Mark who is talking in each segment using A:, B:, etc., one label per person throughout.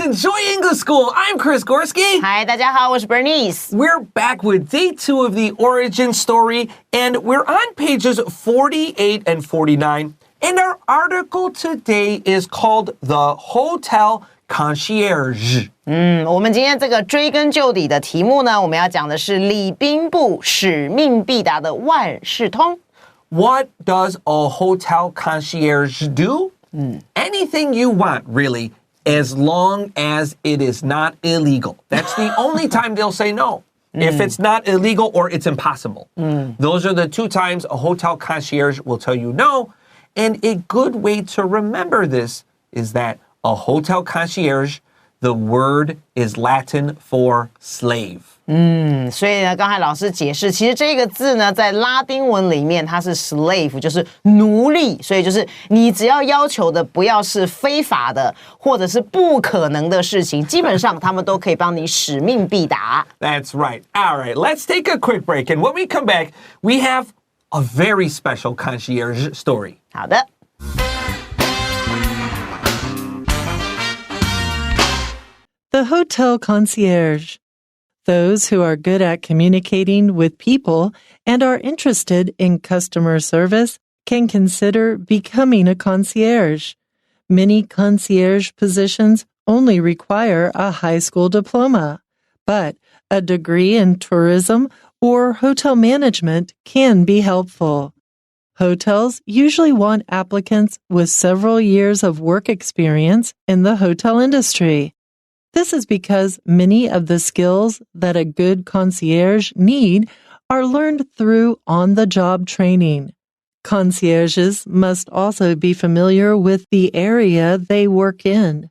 A: Enjoy English School. I'm Chris Gorski.
B: Hi, 大家好，我是 Bernice.
A: We're back with day 2 of the origin story, and we're on pages 48 and 49. And our article today is called The Hotel Concierge.
B: 我们今天这个追根究底的题目呢，我们要讲的是礼宾部使命必达的万事通。
A: What does a hotel concierge do? Anything you want, really, as long as it is not illegal. That's the only time they'll say no. If it's not illegal or it's impossible. Those are the 2 times a hotel concierge will tell you no. And a good way to remember this is that a hotel concierge, the word is Latin for slave.
B: 所以呢，刚才老师解释，其实这个字呢，在拉丁文里面它是 slave， 就是奴隶，所以就是你只要要求的不要是非法的，或者是不可能的事情，基本上他们都可以帮你使命必达。
A: That's right. All right, let's take a quick break. And when we come back, we have a very special concierge story.
B: 好的。
C: The Hotel Concierge. Those who are good at communicating with people and are interested in customer service can consider becoming a concierge. Many concierge positions only require a high school diploma, but a degree in tourism or hotel management can be helpful. Hotels usually want applicants with several years of work experience in the hotel industry. This is because many of the skills that a good concierge need are learned through on-the-job training. Concierges must also be familiar with the area they work in.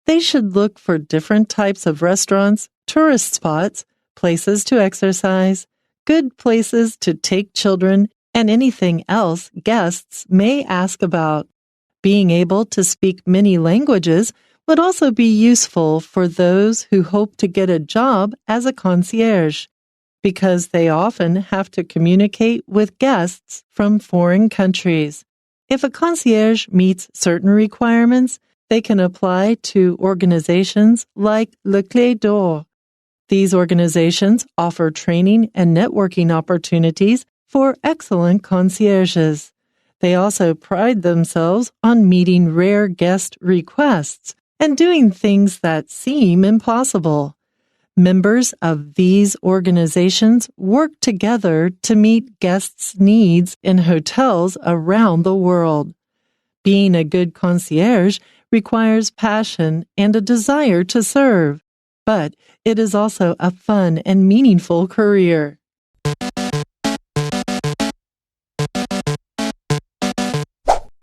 C: They should look for different types of restaurants, tourist spots, places to exercise, good places to take children, and anything else guests may ask about. Being able to speak many languages would also be useful for those who hope to get a job as a concierge, because they often have to communicate with guests from foreign countries. If a concierge meets certain requirements, they can apply to organizations like Le Clé d'Or. These organizations offer training and networking opportunities for excellent concierges. They also pride themselves on meeting rare guest requests and doing things that seem impossible. Members of these organizations work together to meet guests' needs in hotels around the world. Being a good concierge requires passion and a desire to serve, but it is also a fun and meaningful career.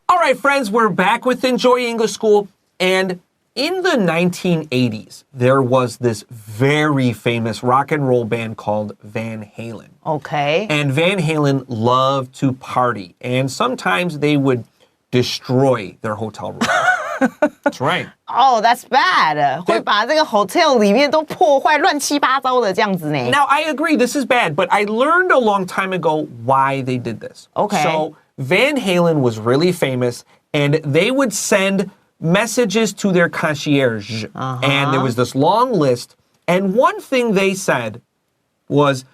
A: All right, friends, we're back with Enjoy English School, and in the 1980s, there was this very famous rock and roll band called Van Halen.
B: Okay.
A: And Van Halen loved to party, and sometimes they would destroy their hotel room. That's right.
B: Oh, that's bad. 会把这个 hotel 里面都破坏乱七八糟的这样子呢。
A: Now, I agree, this is bad, but I learned a long time ago why they did this.
B: Okay.
A: So, Van Halen was really famous, and they would send messages to their concierge. And there was this long list. And one thing they said was,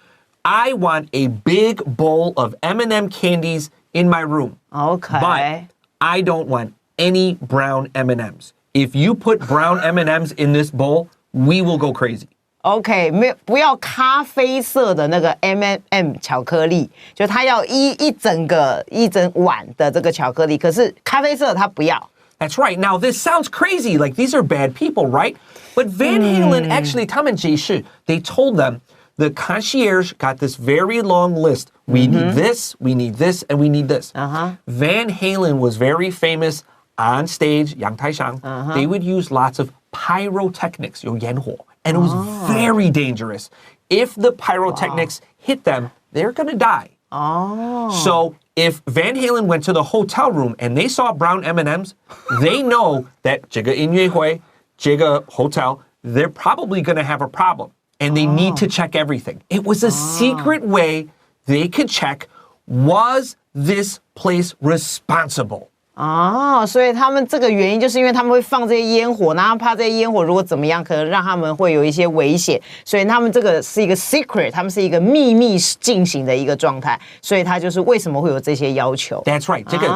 A: I want a big bowl of M&M candies in my room.
B: Okay.
A: But I don't want any brown M&Ms. If you put brown M&Ms in this bowl, we will go crazy.
B: OK， 不要咖啡色的那个 M&M 巧克力，就它要一整碗的这个巧克力，可是咖啡色它不要。
A: That's right. Now, this sounds crazy, like these are bad people, right? But Van Halen, actually, 他们解释, they told them the concierge got this very long list. We need this, we need this, and we need this. Van Halen was very famous on stage, 阳台上. They would use lots of pyrotechnics, 有烟火, and it was very dangerous. If the pyrotechnics hit them, they're going to die. So if Van Halen went to the hotel room and they saw brown M&Ms, they know that 这个音乐会, 这个 hotel, they're probably going to have a problem. And they need to check everything. It was a secret way they could check, was this place responsible?
B: 哦，所以他们这个原因就是因为他们会放这些烟火，然后怕这些烟火如果怎么样，可能让他们会有一些危险，所以他们这个是一个 secret， 他们是一个秘密进行的一个状态，所以他就是为什么会有这些要求。
A: That's right. 这个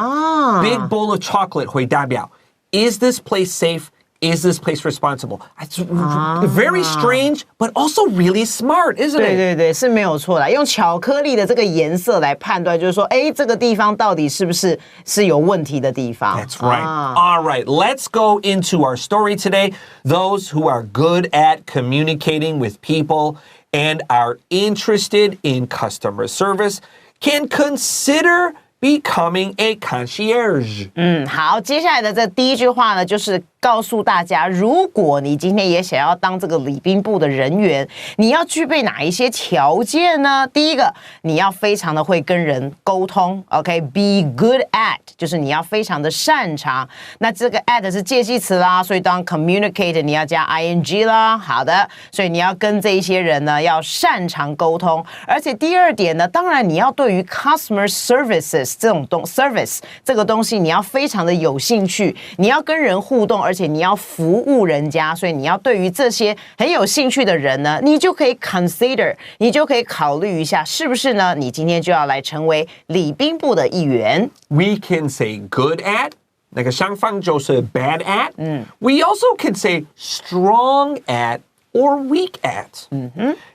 A: big bowl of chocolate 会代表 Is this place safe? Is this place responsible? It's very strange, but also really smart, isn't it?
B: 对对对，是没有错的。用巧克力的这个颜色来判断，就是说，哎，这个地方到底是不是有问题的地方
A: That's right. All right, let's go into our story today. Those who are good at communicating with people and are interested in customer service can consider becoming a concierge.
B: 好，接下来的这第一句话呢，就是告诉大家，如果你今天也想要当这个礼宾部的人员，你要具备哪一些条件呢？第一个，你要非常的会跟人沟通 ，OK，be good at， 就是你要非常的擅长。那这个 at 是介系词啦，所以当 communicate 你要加 ing 啦。好的，所以你要跟这一些人呢要擅长沟通，而且第二点呢，当然你要对于 customer services 这种service 这个东西你要非常的有兴趣，你要跟人互动，而且你要服务人家，所以你要对于这些很有兴趣的人呢，你就可以 consider， 你就可以考虑一下，是不是呢？你今天就要来成为礼宾部的一员。
A: We can say good at, 那个相反就是 bad at. We also can say strong at or weak at.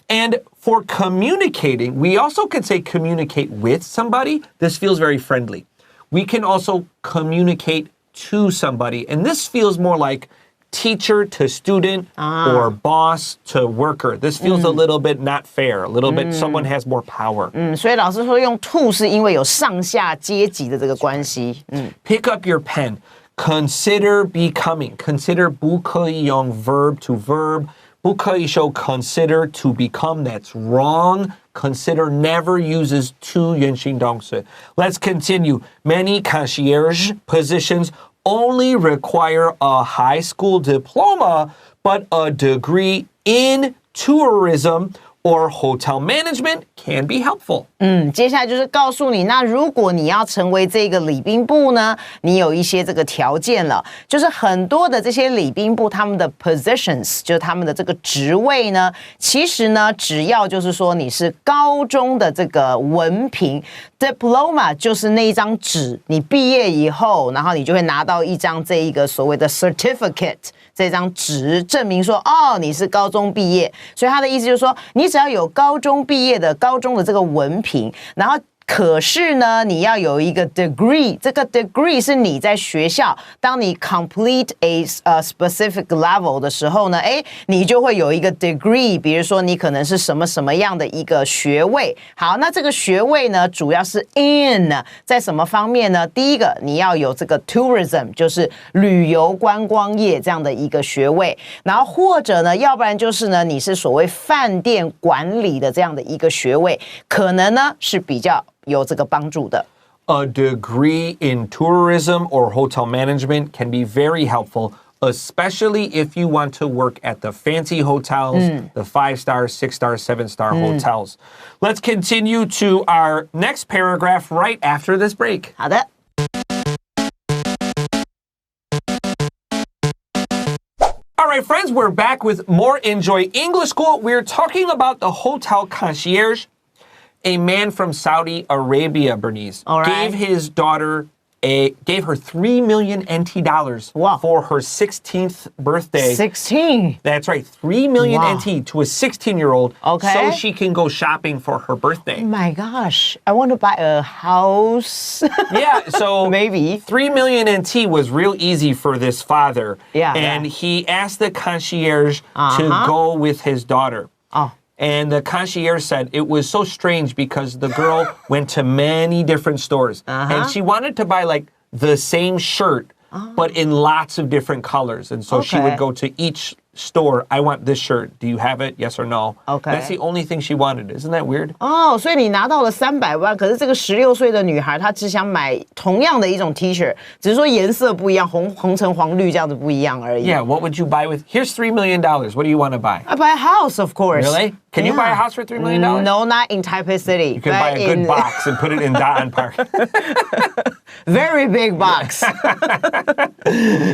A: And for communicating, we also can say communicate with somebody. This feels very friendly. We can also communicate to somebody, and this feels more like teacher to student or boss to worker. This feels a little bit not fair, a little bit someone has more power.
B: 所以老师说用 to 是因为有上下阶级的这个关系。
A: Pick up your pen. Consider becoming. Consider 不可以用 verb to verb. 不可以说 consider to become. That's wrong. Consider never uses to 原形动词. Let's continue. Many concierge positions only require a high school diploma, but a degree in tourism or hotel management can be helpful.
B: 接下来就是告诉你，那如果你要成为这个礼宾部呢，你有一些这个条件了，就是很多的这些礼宾部他们的 positions， 就是他们的这个职位呢，其实呢，只要就是说你是高中的这个文凭 ，diploma 就是那一张纸，你毕业以后，然后你就会拿到一张这一个所谓的 certificate。这张纸证明说，哦，你是高中毕业，所以他的意思就是说，你只要有高中毕业的高中的这个文凭，然后可是呢，你要有一个 degree， 这个 degree 是你在学校，当你 complete a specific level 的时候呢，你就会有一个 degree， 比如说你可能是什么什么样的一个学位。好，那这个学位呢，主要是 in 在什么方面呢？第一个，你要有这个 tourism， 就是旅游观光业这样的一个学位，然后或者呢，要不然就是呢，你是所谓饭店管理的这样的一个学位，可能呢是比较有这个帮助的。
A: A degree in tourism or hotel management can be very helpful, especially if you want to work at the fancy hotels, the 5-star, 6-star, 7-star hotels. Let's continue to our next paragraph right after this break.
B: 好的。
A: All right, friends, we're back with more Enjoy English School. We're talking about the hotel concierge. A man from Saudi Arabia, Bernice, gave his daughter gave her $3 million NT dollars for her 16th birthday.
B: 16?
A: That's right, $3 million NT to a 16-year-old so she can go shopping for her birthday.
B: Oh my gosh, I want to buy a house.
A: Yeah, so
B: maybe.
A: $3 million NT was real easy for this father.
B: Yeah.
A: And he asked the concierge to go with his daughter.
B: Oh.
A: And the concierge said it was so strange because the girl went to many different stores. And she wanted to buy like the same shirt, but in lots of different colors. And so she would go to each store. I want this shirt. Do you have it? Yes or no?
B: Okay.
A: That's the only thing she wanted. Isn't that weird?
B: 哦，所以你拿到了300万，可是这个16岁的女孩她只想买同样的一种 T-shirt， 只是说颜色不一样，红橙黄绿这样子不一样而已。
A: Yeah, what would you buy with? Here's $3 million. What do you want to buy?
B: I buy a house, of course.
A: Really? Can you buy a house for $3 million?
B: No, not in Taipei City.
A: You can buy a good box and put it in Da'an Park.
B: very big box.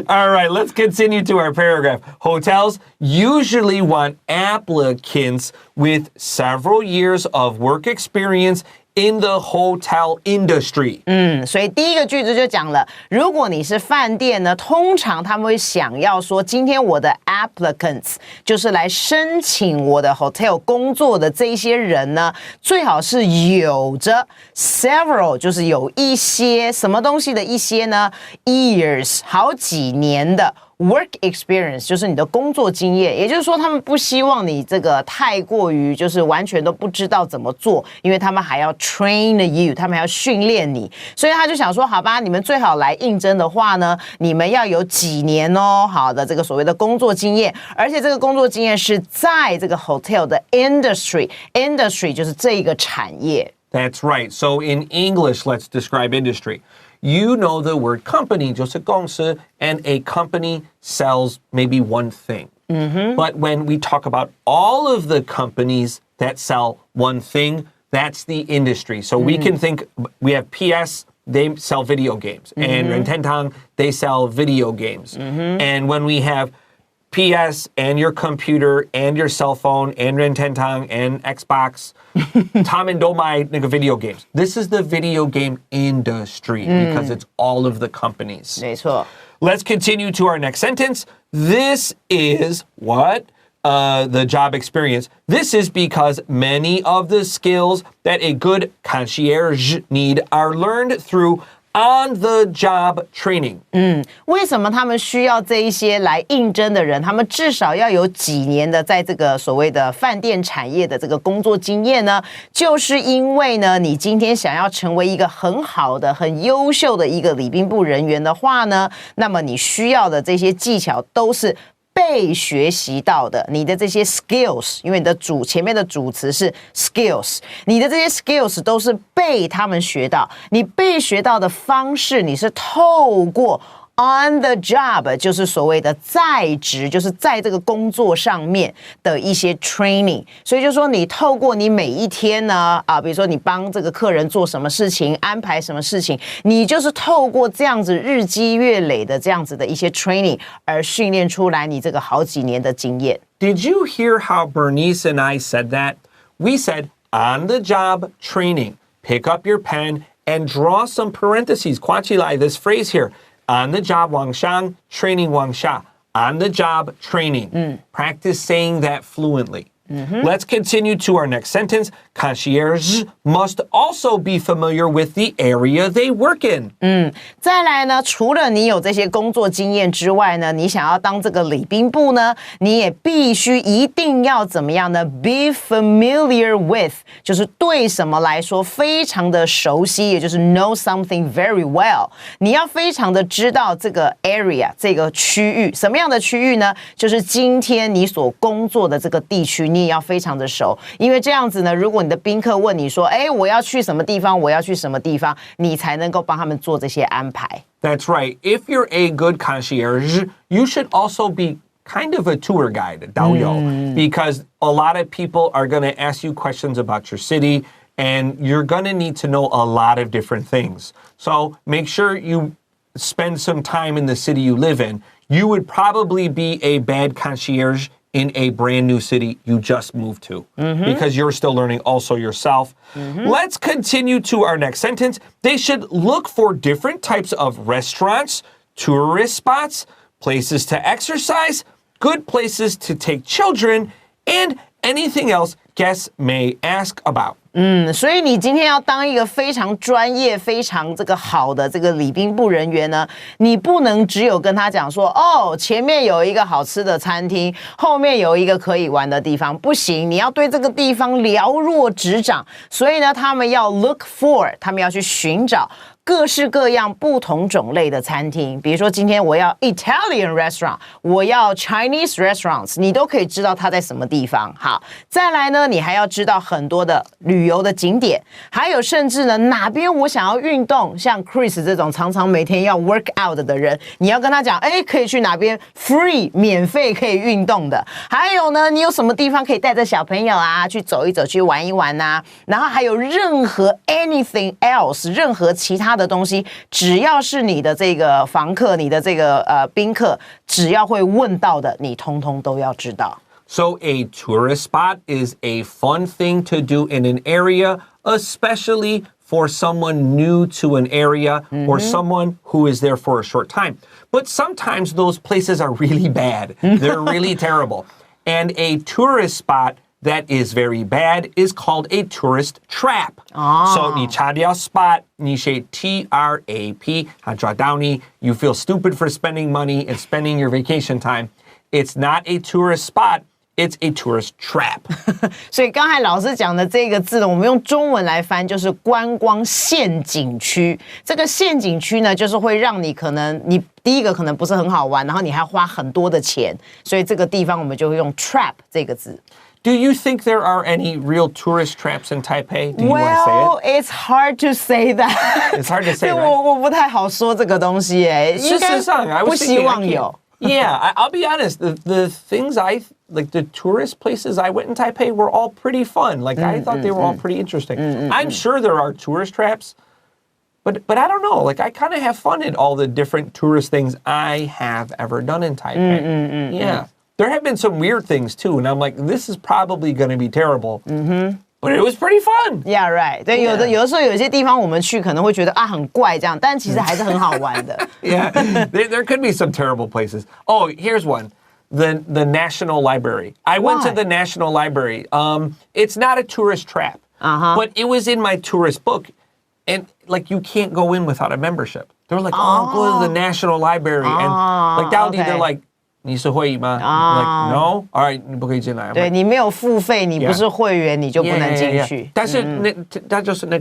A: All right, let's continue to our paragraph. Hotels usually want applicants with several years of work experience in the hotel industry.
B: 所以第一个句子就讲了，如果你是饭店呢，通常他们会想要说，今天我的 applicants 就是来申请我的 hotel 工作的这一些人呢，最好是有着 several 就是有一些什么东西的一些呢 years 好几年的。Work experience 就是你的工作经验，也就是说，他们不希望你这个太过于就是完全都不知道怎么做，因为他们还要 train you， 他们还要训练你，所以他就想说，好吧，你们最好来应征的话呢，你们要有几年哦，好的这个所谓的工作经验，而且这个工作经验是在这个 hotel 的 industry 就是这个产业。
A: That's right. So in English, let's describe industry. You know the word company, 就是公司, and a company sells maybe one thing. But when we talk about all of the companies that sell one thing, that's the industry. So we can think, we have PS, they sell video games. And Rententang, they sell video games. And when we have PS and your computer and your cell phone and Rententang and Xbox, 他们都买那个 video games. This is the video game industry because it's all of the companies.
B: 没错。
A: Let's continue to our next sentence. This is what? The job experience. This is because many of the skills that a good concierge need are learned through on-the-job training.
B: 为什么他们需要这一些来应征的人？他们至少要有几年的在这个所谓的饭店产业的这个工作经验呢？就是因为呢，你今天想要成为一个很好的、很优秀的一个礼宾部人员的话呢，那么你需要的这些技巧都是被学习到的，你的这些 skills， 因为你的前面的主词是 skills， 你的这些 skills 都是被他们学到。你被学到的方式，你是透过 on the job， 就是所谓的在职，就是在这个工作上面的一些 training。所以就说你透过你每一天呢，比如说你帮这个客人做什么事情，安排什么事情，你就是透过这样子日积月累的这样子的一些 training 而训练出来你这个好几年的经验。
A: Did you hear how Bernice and I said that? We said on-the-job training. Pick up your pen and draw some parentheses. 括起来 this phrase here.On the job 往上 training 往下 on the job training. Practice saying that fluently. Let's continue to our next sentence. Concierges must also be familiar with the area they work in.
B: 再来呢，除了你有这些工作经验之外呢，你想要当这个礼宾部呢，你也必须一定要怎么样呢 ？Be familiar with， 就是对什么来说非常的熟悉，也就是 know something very well。你要非常的知道这个 area 这个区域，什么样的区域呢？就是今天你所工作的这个地区。你也要非常的熟，因为这样子呢，如果你的宾客问你说，我要去什么地方，我要去什么地方，你才能够帮他们做这些安排。
A: That's right. If you're a good concierge, you should also be kind of a tour guide, 导游, because a lot of people are going to ask you questions about your city, and you're going to need to know a lot of different things. So make sure you spend some time in the city you live in. You would probably be a bad concierge in a brand new city you just moved to because you're still learning also yourself. Let's continue to our next sentence. They should look for different types of restaurants, tourist spots, places to exercise, good places to take children, and anything else guests may ask about.
B: 所以你今天要当一个非常专业、非常这个好的这个礼宾部人员呢，你不能只有跟他讲说，前面有一个好吃的餐厅，后面有一个可以玩的地方，不行，你要对这个地方了若指掌。所以呢，他们要 look for， 他们要去寻找各式各样不同种类的餐厅，比如说今天我要 Italian restaurant， 我要 Chinese restaurants， 你都可以知道它在什么地方。好，再来呢，你还要知道很多的旅游的景点，还有甚至呢哪边我想要运动，像 Chris 这种常常每天要 work out 的人，你要跟他讲，可以去哪边 free 免费可以运动的。还有呢，你有什么地方可以带着小朋友啊去走一走，去玩一玩啊，然后还有任何 anything else， 任何其他他的东西，只要是你的这个房客，你的这个宾客，只要会问到的，你通通都要知道。
A: So a tourist spot is a fun thing to do in an area, especially for someone new to an area or someone who is there for a short time. But sometimes those places are really bad. They're really terrible. And a tourist spot that is very bad is called a tourist trap. So 你查掉 spot, 你写 T-R-A-P, 它抓到你, you feel stupid for spending money and spending your vacation time. It's not a tourist spot. It's a tourist trap.
B: 所以刚才老师讲的这个字呢，我们用中文来翻就是观光陷阱区。这个陷阱区呢，就是会让你可能你第一个可能不是很好玩，然后你还花很多的钱，所以这个地方我们就会用 trap 这个字。
A: Do you think there are any real tourist traps in Taipei? Do you want to say
B: Well,
A: it?
B: it's hard to say that.
A: It's hard to say,
B: 对
A: right?
B: 我不太好说这个东西耶，应该
A: 事实上, I
B: 不
A: was
B: 希
A: thinking,
B: 望有。
A: Yeah, I'll be honest. The things like the tourist places I went in Taipei were all pretty fun. Like I thought they were all pretty interesting. I'm sure there are tourist traps, but I don't know. Like I kind of have fun at all the different tourist things I have ever done in Taipei. Yeah. There have been some weird things too, and I'm like, this is probably going to be terrible. But it was pretty fun.
B: Yeah, right. 对，有的时候有些地方我们去可能会觉得啊很怪这样，但其实还是很好玩的。
A: Yeah, there could be some terrible places. Oh, here's one. The National Library. I went to the National Library. It's not a tourist trap, but it was in my tourist book. And like you can't go in without a membership. They were like, oh, go to the National Library. And like Dowdy, they're like, 你是会员吗? Like, no? All right, 你不可以进来。
B: 对，你没有付费，你不是会员，你就不能进去。
A: 但是那就是那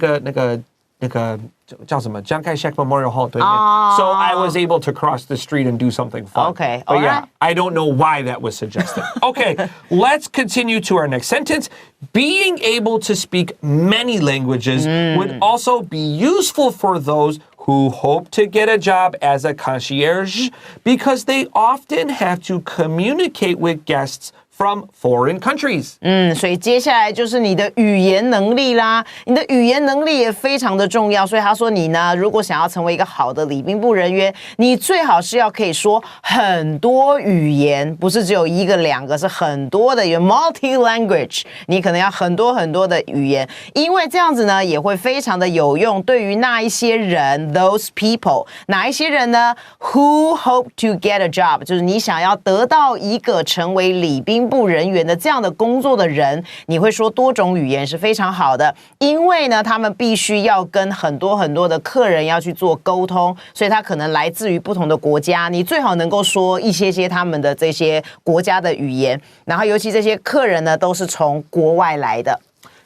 A: 个叫什么 Chiang Kai-shek Memorial Hall 对面。So I was able to cross the street and do something fun.
B: Okay,
A: but
B: all
A: yeah,
B: right.
A: I don't know why that was suggested. Okay, let's continue to our next sentence. Being able to speak many languages would also be useful for those who hope to get a job as a concierge because they often have to communicate with guests from foreign countries.
B: 所以接下来就是你的语言能力啦，你的语言能力也非常的重要。所以他说你呢，如果想要成为一个好的礼宾部人员，你最好是要可以说很多语言，不是只有一个两个，是很多的语言 ，multi language。你可能要很多很多的语言，因为这样子呢也会非常的有用。对于那一些人 ，those people， 哪一些人呢 ？Who hope to get a job， 就是你想要得到一个成为礼宾部人员的这样的工作的人，你会说多种语言是非常好的，因为呢，他们必须要跟很多很多的客人要去做沟通，所以他可能来自于不同的国家，你最好能够说一些他们的这些国家的语言，然后尤其这些客人呢，都是从国外来的。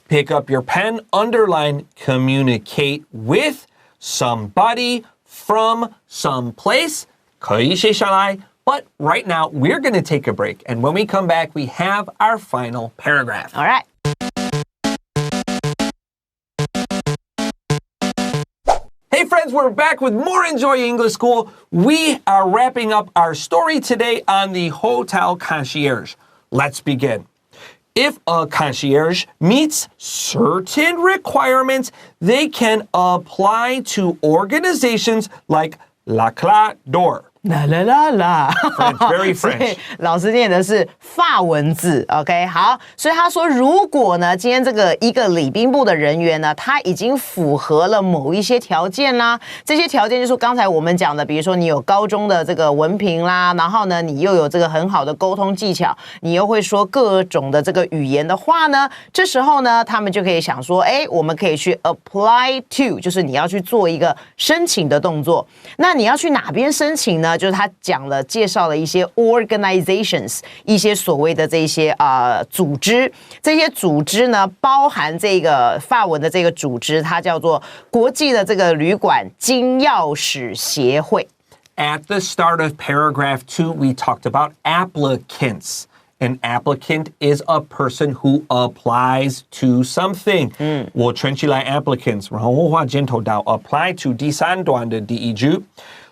A: Pick up your pen, underline, communicate with somebody from some place. 可以写下来。But right now, we're going to take a break. And when we come back, we have our final paragraph.
B: All right.
A: Hey friends, we're back with more Enjoy English School. We are wrapping up our story today on the Hotel Concierge. Let's begin. If a concierge meets certain requirements, they can apply to organizations like La Cla d'Or.
B: 啦啦啦啦
A: French, very French.
B: 老师念的是法文字 ，OK， 好，所以他说，如果呢，今天这个一个礼宾部的人员呢，他已经符合了某一些条件啦，这些条件就是刚才我们讲的，比如说你有高中的这个文凭啦，然后呢，你又有这个很好的沟通技巧，你又会说各种的这个语言的话呢，这时候呢，他们就可以想说，哎，我们可以去 apply to， 就是你要去做一个申请的动作。那你要去哪边申请呢？就是他讲了介绍了一些 organizations， 一些所谓的这些组织，这些组织呢包含这个法文的这个组织，它叫做国际的这个旅馆金钥匙协会。
A: At the start of paragraph 2, we talked about applicants. An applicant is a person who applies to something. 我圈起来 applicants, 然后我画箭头到 apply to 第三段的第一句。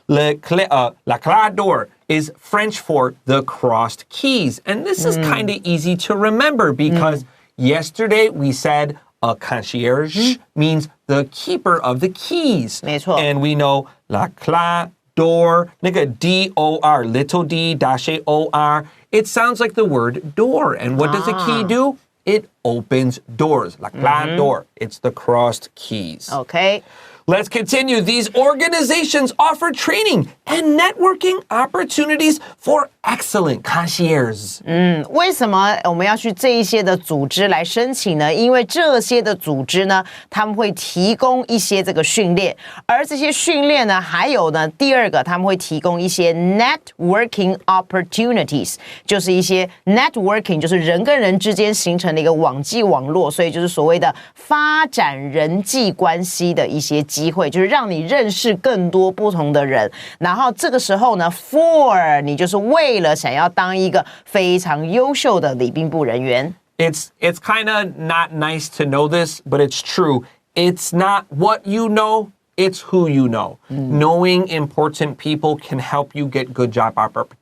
A: La Cla d'Or is French for the crossed keys. And this is kind of easy to remember because yesterday we said A concierge means the keeper of the keys.
B: 没错。
A: And we know la clé, door, 那个 D-O-R, little d dash A-O-R, it sounds like the word door. And what does a key do? It opens doors. La clé, door. It's the crossed keys.
B: OK。
A: Let's continue. These organizations offer training and networking opportunities for excellent concierges.
B: 为什么我们要去这一些的组织来申请呢？因为这些的组织呢，他们会提供一些这个训练，而这些训练呢，还有呢，第二个他们会提供一些 networking opportunities， 就是一些 networking， 就是人跟人之间形成的一个网际网络，所以就是所谓的发展人际关系的一些机会，就是让你认识更多不同的人。然后这个时候呢 ，for 你就是为了想要当一个非常优秀的礼宾部人员。
A: It's kind of not nice to know this, but it's true. It's not what you know, it's who you know. Knowing important people can help you get good job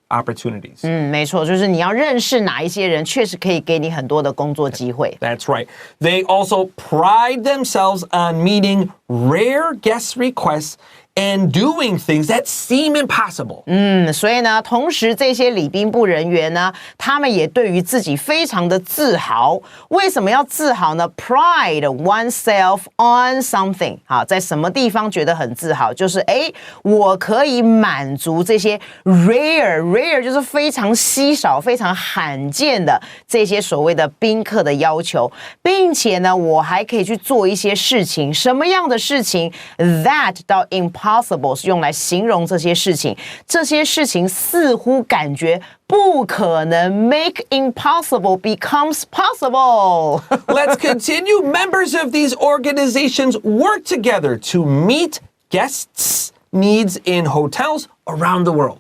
A: opportunities.
B: 没错，就是你要认识哪一些人，确实可以给你很多的工作机会。
A: That's right. They also pride themselves on meeting rare guest requests and doing things that seem impossible.
B: 所以呢，同时这些礼宾部人员呢，他们也对于自己非常的自豪。为什么要自豪呢 ？Pride oneself on something。好，在什么地方觉得很自豪？就是我可以满足这些 rare 就是非常稀少、非常罕见的这些所谓的宾客的要求，并且呢，我还可以去做一些事情。什么样的事情 ？That 到 impossible 是用来形容这些事情，这些事情似乎感觉不可能 make impossible becomes possible.
A: Let's continue. Members of these organizations work together to meet guests' needs in hotels around the world.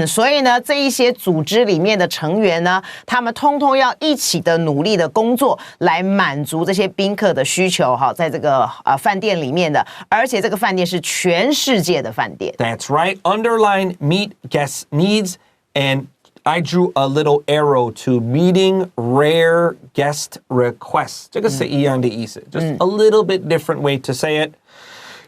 B: 所以呢，这一些组织里面的成员呢，他们通通要一起的努力的工作，来满足这些宾客的需求。哈，在这个饭店里面的，而且这个饭店是全世界的饭店。
A: That's right. Underline meet guests' needs, and I drew a little arrow to meeting rare guest requests. 这个是一样的意思, just a little bit different way to say it.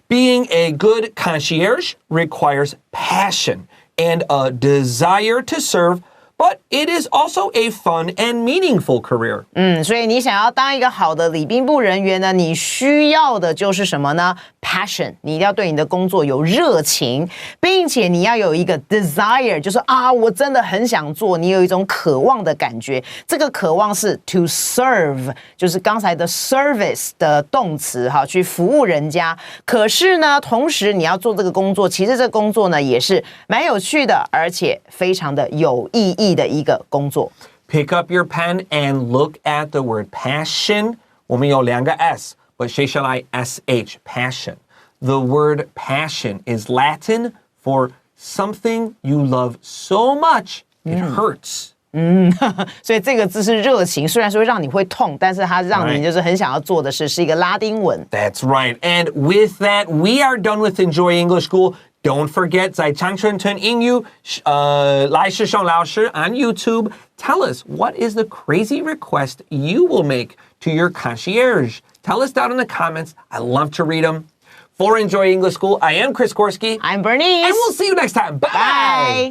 A: Being a good concierge requires passion and a desire to serve, but it is also a fun and meaningful career.
B: 所以你想要当一个好的礼宾部人员呢，你需要的就是什么呢 ？Passion， 你一定要对你的工作有热情，并且你要有一个 desire， 就是我真的很想做，你有一种渴望的感觉。这个渴望是 to serve， 就是刚才的 service 的动词，去服务人家。可是呢，同时你要做这个工作，其实这个工作呢也是蛮有趣的，而且非常的有意义的一个工作。
A: Pick up your pen and look at the word passion. 我们有两个 S, but 写下来 SH, passion. The word passion is Latin for something you love so much it hurts.
B: 所以这个字是热情，虽然说让你会痛，但是它让你就是很想要做的事，是一个拉丁文。
A: That's right. And with that, we are done with Enjoy English School. Don't forget, 在常春藤英语来师兄老师 on YouTube. Tell us, what is the crazy request you will make to your concierge? Tell us down in the comments. I love to read them. For Enjoy English School, I am Chris Gorski.
B: I'm Bernice.
A: And we'll see you next time. Bye.
B: Bye.